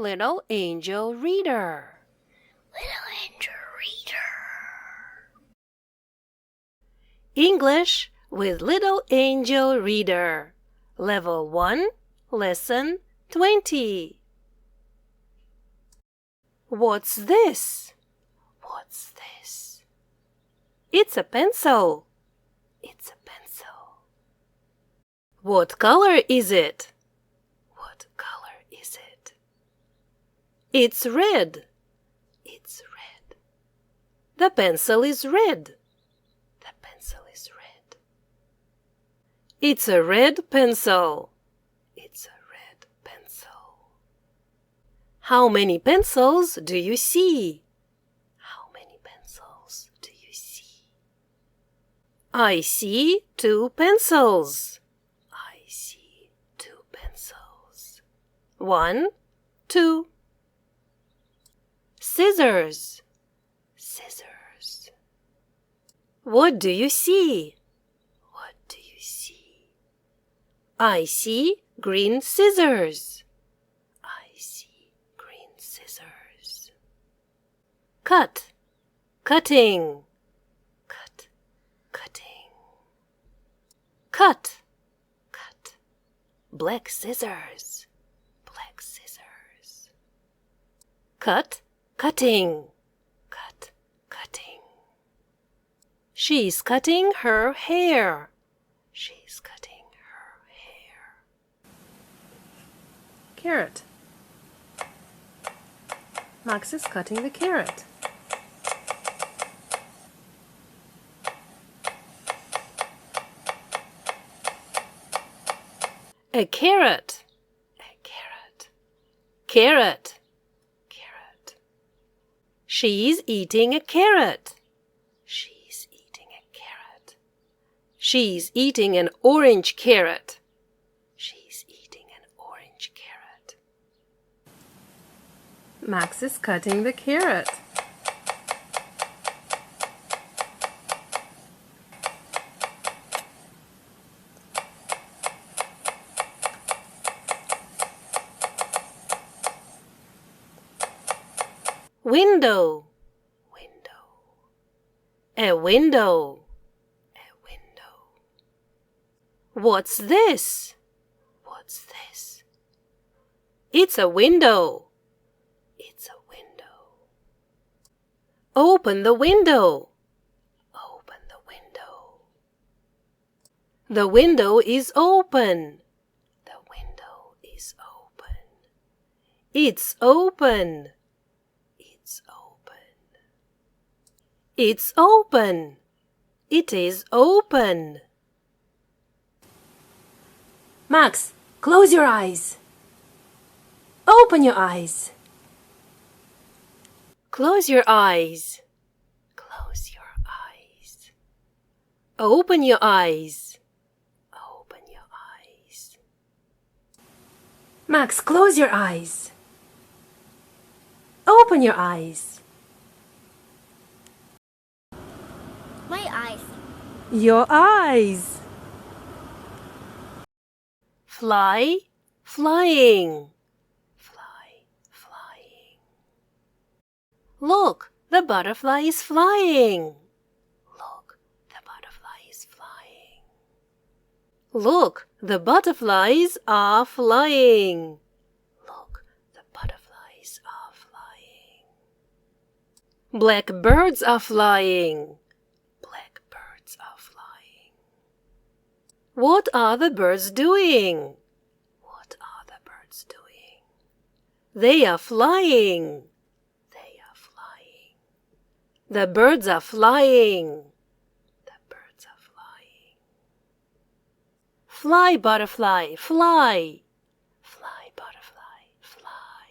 Little Angel Reader. Little Angel Reader. English with Little Angel Reader. Level 1, Lesson 20. What's this? What's this? It's a pencil. It's a pencil. What color is it? What color is it? It's red. It's red. The pencil is red. The pencil is red. It's a red pencil. It's a red pencil. How many pencils do you see? How many pencils do you see? I see 2 pencils. I see 2 pencils. 1, 2. Scissors. Scissors. What do you see? What do you see? I see green scissors. I see green scissors. Cut. Cutting. Cut. Cutting. Cut. Cut. Black scissors. Black scissors. Cut. Cutting. Cut. Cutting. She's cutting her hair. She's cutting her hair. Carrot. Max is cutting the carrot. A carrot. A carrot. Carrot. Carrot. She's eating a carrot. She's eating a carrot. She's eating an orange carrot. She's eating an orange carrot. Max is cutting the carrot. Window. Window. A window. A window. What's this? What's this? It's a window. It's a window. Open the window. Open the window. The window is open. The window is open. It's open. It's open. It's open. It is open. Max, close your eyes. Open your eyes. Close your eyes. Close your eyes. Open your eyes. Open your eyes. Max, close your eyes. Open your eyes. My eyes. Your eyes. Fly, flying. Fly, flying. Look, the butterfly is flying. Look, the butterfly is flying. Look, the butterflies are flying. Look, the butterflies are flying. Black birds are flying. Black birds are flying. What are the birds doing? What are the birds doing? They are flying. They are flying. The birds are flying. The birds are flying. Fly, butterfly, fly. Fly, butterfly, fly.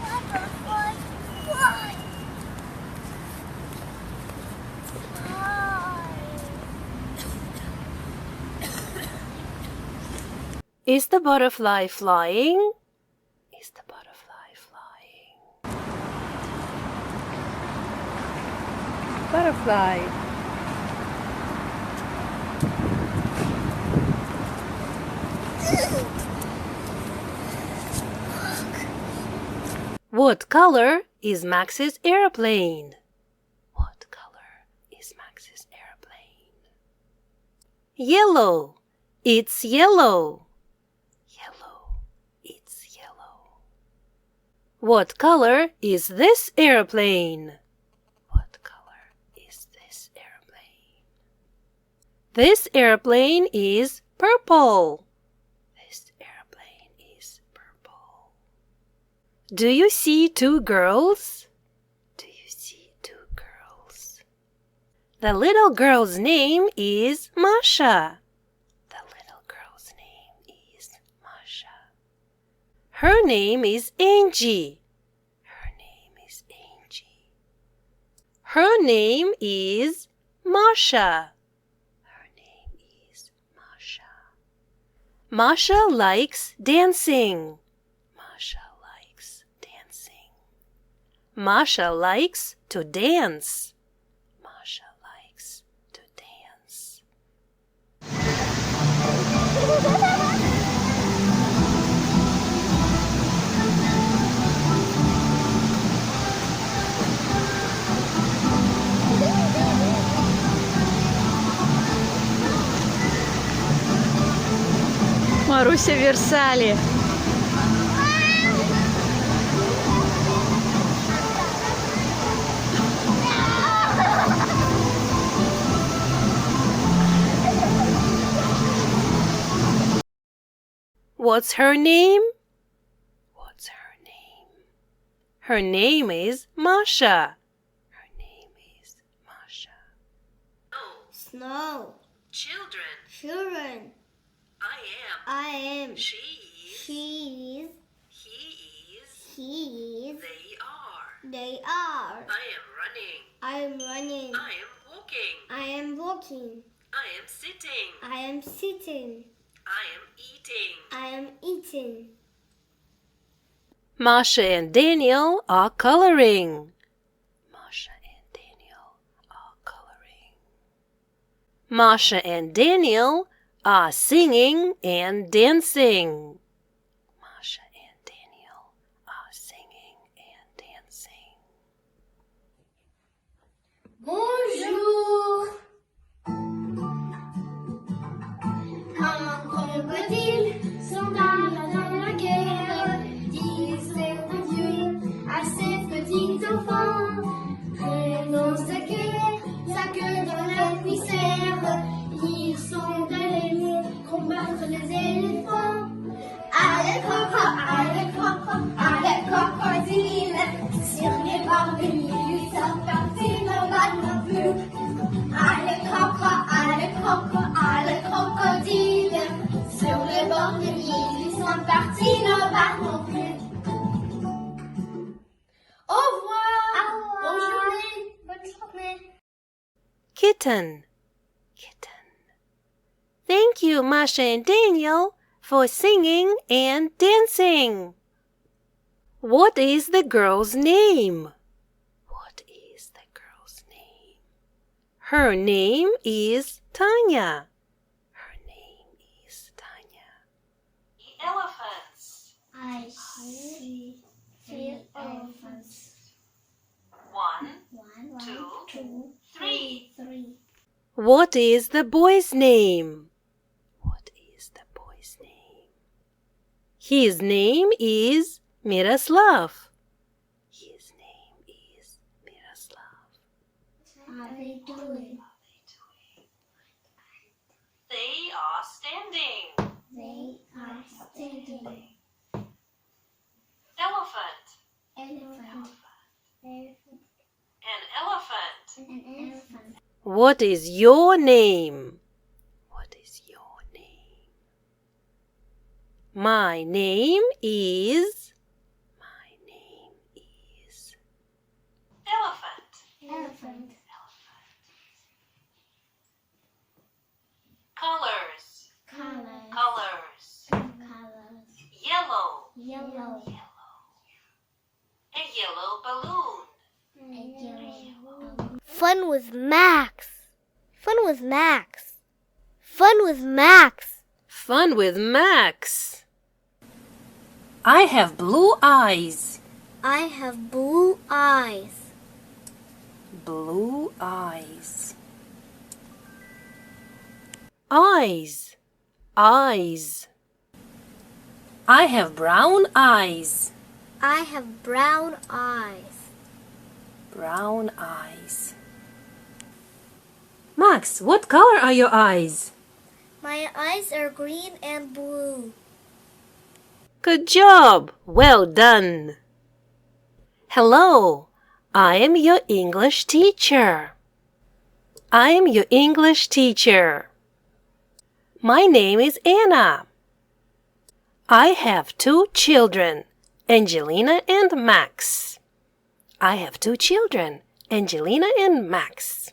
Butterfly, fly. Is the butterfly flying? Is the butterfly flying? Butterfly. What color is Max's airplane? What color is Max's airplane? Yellow. It's yellow. Yellow. It's yellow. What color is this airplane? What color is this airplane? This airplane is purple. This airplane is purple. Do you see two girls? Do you see two girls? The little girl's name is Masha. The little girl's name is Masha. Her name is Angie. Her name is Angie. Her name is Masha. Her name is Masha. Masha likes dancing. Masha likes dancing. Masha likes to dance. Masha likes to dance. Маруся в Версале. What's her name? What's her name? Her name is Masha. Her name is Masha. Snow. Children. Children. I I am. She She is. He is. He is. They are. They are. I am running. I am running. I am walking. I am walking. I am sitting. I am sitting. I am eating. I am eating. Masha and Daniel are coloring. Masha and Daniel are coloring. Masha and Daniel are singing and dancing. Masha and Daniel are singing and dancing. Bonjour. Un crocodile s'en alla dans la guerre. Disait adieu à ses petits enfants. Prenons sa queue dans la poussière. Ils sont allés combattre les éléphants. Allez crocodile, sur les bords de l'île, sans partir ne va non plus. Allez crocodile, sur les bords de l'île, sans partir ne va non plus. Au revoir. Bonne journée. Bonne journée. Kitten. Kitten. Thank you, Masha and Daniel, for singing and dancing. What is the girl's name? What is the girl's name? Her name is Tanya. Her name is Tanya. Elephants. I see 3 elephants. 1, 2, 3. 3. What is the boy's name? What is the boy's name? His name is Miroslav. His name is Miroslav. Are they doing? They are standing. They are standing. Elephant. Elephant. An elephant. An elephant. What is your name? What is your name? My name is Elephant. Elephant. Colors. Colors. Colors. Yellow. Yellow. A yellow balloon. A yellow. Fun with Max. Fun with Max. Fun with Max. Fun with Max. I have blue eyes. I have blue eyes. Blue eyes. Eyes. Eyes. I have brown eyes. I have brown eyes. Brown eyes. Max, what color are your eyes? My eyes are green and blue. Good job! Well done! Hello, I am your English teacher. I am your English teacher. My name is Anna. I have 2 children, Angelina and Max. I have 2 children, Angelina and Max.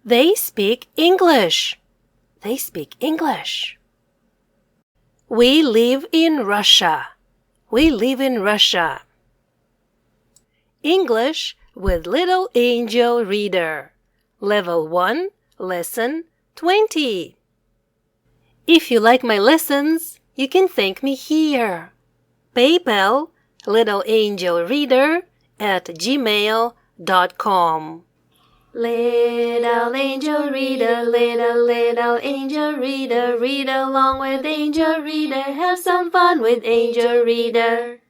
They speak English. They speak English. We live in Russia. We live in Russia. English with Little Angel Reader. Level 1, Lesson 20. If you like my lessons, you can thank me here. PayPal, littleangelreader@gmail.com. Little angel reader, little angel reader, read along with angel reader, have some fun with angel reader.